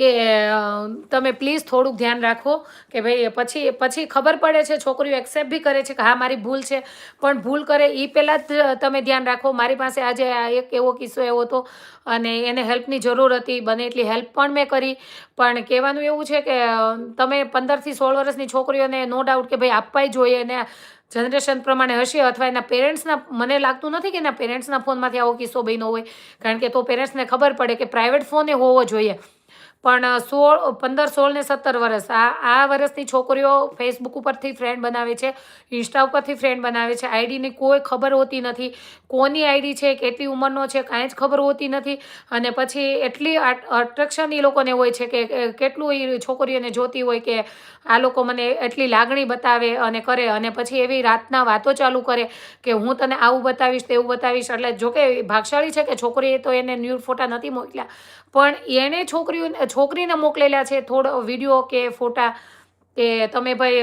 કે તમે પ્લીઝ થોડુંક ધ્યાન રાખો કે ભાઈ પછી ખબર પડે છે, છોકરીઓ એક્સેપ્ટ બી કરે છે કે હા મારી ભૂલ છે, પણ ભૂલ કરે એ પહેલાં જ તમે ધ્યાન રાખો. મારી પાસે આજે આ એક એવો કિસ્સો એવો હતો અને એને હેલ્પની જરૂર હતી, બને એટલી હેલ્પ પણ મેં કરી. પણ કહેવાનું એવું છે કે તમે 15થી 16 વર્ષની છોકરીઓને નો ડાઉટ કે ભાઈ આપવા જ જોઈએ, અને જનરેશન પ્રમાણે હશે અથવા એના પેરેન્ટ્સના, મને લાગતું નથી કે એના પેરેન્ટ્સના ફોનમાંથી આવો કિસ્સો બન્યો હોય, કારણ કે તો પેરેન્ટ્સને ખબર પડે કે પ્રાઇવેટ ફોન એ હોવો જોઈએ. પણ 15, 16 ને 17 વર્ષ આ વર્ષની છોકરીઓ ફેસબુક ઉપરથી ફ્રેન્ડ બનાવે છે, ઇન્સ્ટા ઉપરથી ફ્રેન્ડ બનાવે છે. આઈડીની કોઈ ખબર હોતી નથી, કોની આઈડી છે, કેટલી ઉંમરનો છે, કાંઈ જ ખબર હોતી નથી. અને પછી એટલી અટ્રેક્શન એ લોકોને હોય છે કે કેટલું એ છોકરીઓને જોતી હોય કે આ લોકો મને એટલી લાગણી બતાવે અને કરે, અને પછી એવી રાતના વાતો ચાલુ કરે કે હું તને આવું બતાવીશ, તેવું બતાવીશ. એટલે જોકે ભાગશાળી છે કે છોકરીએ તો એને ન્યૂડ ફોટા નથી મોકલ્યા, પણ એણે છોકરીને મોકલેલા છે થોડો વિડીયો કે ફોટા કે તમે ભાઈ